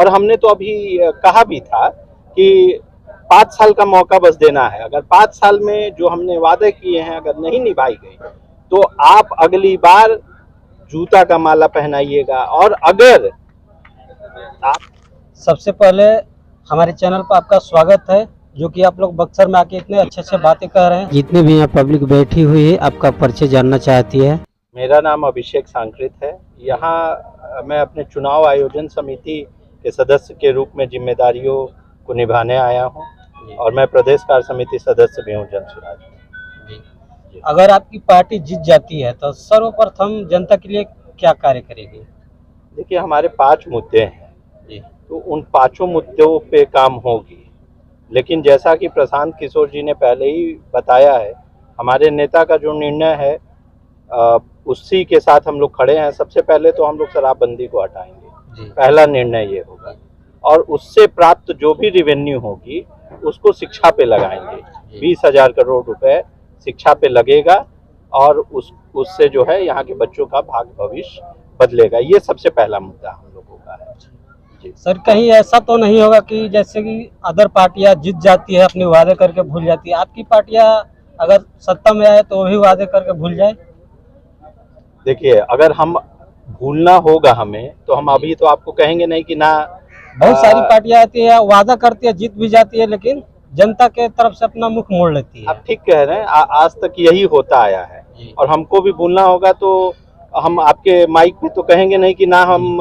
और हमने तो अभी कहा भी था कि 5 साल का मौका बस देना है। अगर 5 साल में जो हमने वादे किए हैं अगर नहीं निभाई गई तो आप अगली बार जूता का माला पहनाइएगा। और अगर आप सबसे पहले हमारे चैनल पर आपका स्वागत है, जो कि आप लोग बक्सर में आके इतने अच्छे बातें कर रहे हैं। जितने भी यहाँ पब्लिक बैठी हुई है आपका परिचय जानना चाहती है। मेरा नाम अभिषेक सांकृत है। यहाँ मैं अपने चुनाव आयोजन समिति के सदस्य के रूप में जिम्मेदारियों को निभाने आया हूँ और मैं प्रदेश कार्य समिति सदस्य भी हूँ जनसुराज। अगर आपकी पार्टी जीत जाती है तो सर्वप्रथम जनता के लिए क्या कार्य करेगी? देखिए, हमारे 5 मुद्दे हैं तो उन 5 मुद्दों पे काम होगी। लेकिन जैसा कि प्रशांत किशोर जी ने पहले ही बताया है, हमारे नेता का जो निर्णय है उसी के साथ हम लोग खड़े हैं। सबसे पहले तो हम लोग शराबबंदी को हटाएंगे, पहला निर्णय ये होगा। और उससे प्राप्त जो भी रेवेन्यू होगी उसको शिक्षा पे लगाएंगे। 20,000 करोड़ रुपए शिक्षा पे लगेगा और उससे जो है यहाँ के बच्चों का भाग्य भविष्य बदलेगा। ये सबसे पहला मुद्दा हम लोगों का है। जी सर, कहीं ऐसा तो नहीं होगा कि जैसे कि अदर पार्टियां जीत जाती है अपने वादे करके भूल जाती है, आपकी पार्टियां अगर सत्ता में आए तो वही वादे करके भूल जाए? देखिए, अगर हम भूलना होगा हमें तो हम अभी तो आपको कहेंगे नहीं कि ना। बहुत सारी पार्टियां आती है, वादा करती है, जीत भी जाती है, लेकिन जनता के तरफ से अपना मुख मोड़ लेती है। आप ठीक कह रहे हैं, आज तक यही होता आया है। और हमको भी भूलना होगा तो हम आपके माइक पे तो कहेंगे नहीं कि ना हम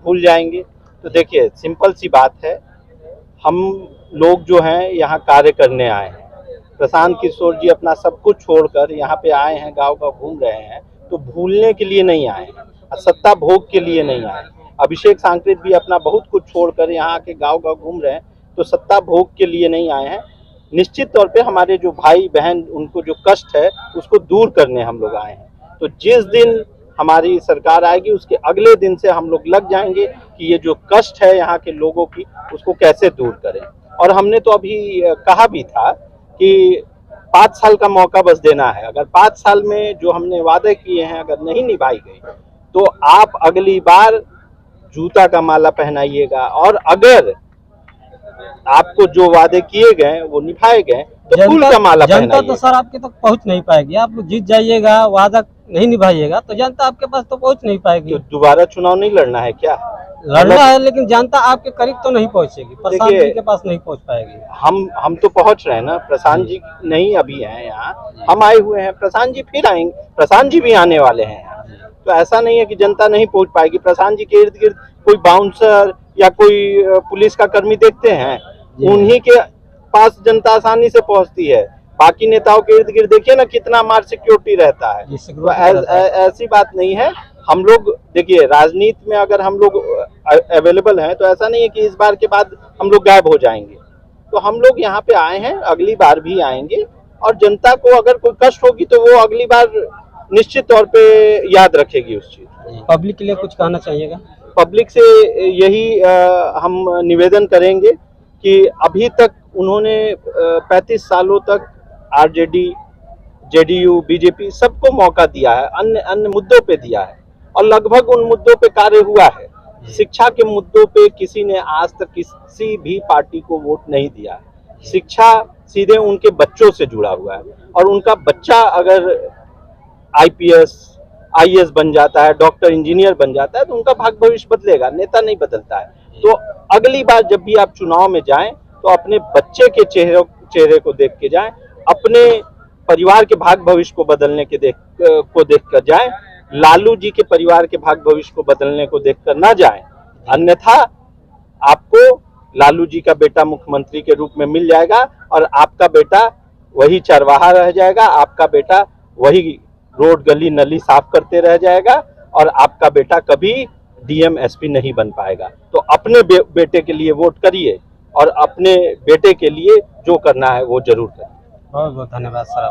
भूल जाएंगे। तो देखिए, सिंपल सी बात है, हम लोग जो हैं यहाँ कार्य करने आए हैं। प्रशांत किशोर जी अपना सब कुछ छोड़कर यहाँ पे आए हैं, गाँव गाँव घूम रहे हैं, तो भूलने के लिए नहीं आए हैं, सत्ता भोग के लिए नहीं आए। अभिषेक सांकृत भी अपना बहुत कुछ छोड़कर यहाँ के गाँव गाँव घूम रहे हैं, तो सत्ता भोग के लिए नहीं आए हैं। निश्चित तौर पे हमारे जो भाई बहन उनको जो कष्ट है उसको दूर करने हम लोग आए हैं। तो जिस दिन हमारी सरकार आएगी उसके अगले दिन से हम लोग लग जाएंगे कि ये जो कष्ट है यहाँ के लोगों की उसको कैसे दूर करें। और हमने तो अभी कहा भी था कि 5 साल का मौका बस देना है। अगर 5 साल में जो हमने वादे किए हैं अगर नहीं निभाई गई तो आप अगली बार जूता का माला पहनाइएगा। और अगर आपको जो वादे किए गए वो निभाए गए तो फूल का माला पहनाइएगा। जनता तो सर आपके तक पहुंच नहीं पाएगी। आप जीत जाइएगा, वादा नहीं निभाइएगा तो जनता आपके पास तो पहुंच नहीं पाएगी। तो दोबारा चुनाव नहीं लड़ना है क्या? लड़ना है, लेकिन जनता आपके करीब तो नहीं पहुंचेगी, प्रशांत जी के पास नहीं पहुंच पाएगी। हम तो पहुंच रहे हैं ना। प्रशांत जी नहीं अभी हैं यहाँ, हम आए हुए हैं। प्रशांत जी फिर आएंगे, प्रशांत जी भी आने वाले हैं। तो ऐसा नहीं है कि जनता नहीं पहुंच पाएगी। प्रशांत जी के इर्द गिर्द कोई बाउंसर या कोई पुलिस का कर्मी देखते हैं, उन्हीं के पास जनता आसानी से पहुंचती है। बाकी नेताओं के इर्द गिर्द देखिए ना कितना मार सिक्योरिटी रहता है। तो ऐसी बात नहीं है। हम लोग देखिए, राजनीति में अगर हम लोग अवेलेबल हैं तो ऐसा नहीं है कि इस बार के बाद हम लोग गायब हो जाएंगे। तो हम लोग यहाँ पे आए हैं, अगली बार भी आएंगे। और जनता को अगर कोई कष्ट होगी तो वो अगली बार निश्चित तौर पे याद रखेगी उस चीज। पब्लिक के लिए कुछ कहना चाहिएगा? पब्लिक से यही हम निवेदन करेंगे कि अभी तक उन्होंने 35 सालों तक आरजेडी, जेडीयू, बीजेपी सबको मौका दिया है, अन्य मुद्दों पे दिया है और लगभग उन मुद्दों पे कार्य हुआ है। शिक्षा के मुद्दों पे किसी ने आज तक किसी भी पार्टी को वोट नहीं दिया है। शिक्षा सीधे उनके बच्चों से जुड़ा हुआ है और उनका बच्चा अगर आईपीएस, आईएएस बन जाता है, डॉक्टर, इंजीनियर बन जाता है तो उनका भाग्य भविष्य बदलेगा, नेता नहीं बदलता है। तो अगली बार जब भी आप चुनाव में जाएं तो अपने बच्चे के चेहरे को देख के जाएं, अपने परिवार के भाग्य भविष्य को बदलने के देख कर जाएं। लालू जी के परिवार के भाग्य भविष्य को बदलने को देखकर ना जाएं, अन्यथा आपको लालू जी का बेटा मुख्यमंत्री के रूप में मिल जाएगा और आपका बेटा वही चरवाहा रह जाएगा, आपका बेटा वही रोड गली नली साफ करते रह जाएगा और आपका बेटा कभी डीएम एसपी नहीं बन पाएगा। तो अपने बेटे के लिए वोट करिए और अपने बेटे के लिए जो करना है वो जरूर करिए। बहुत बहुत धन्यवाद सर।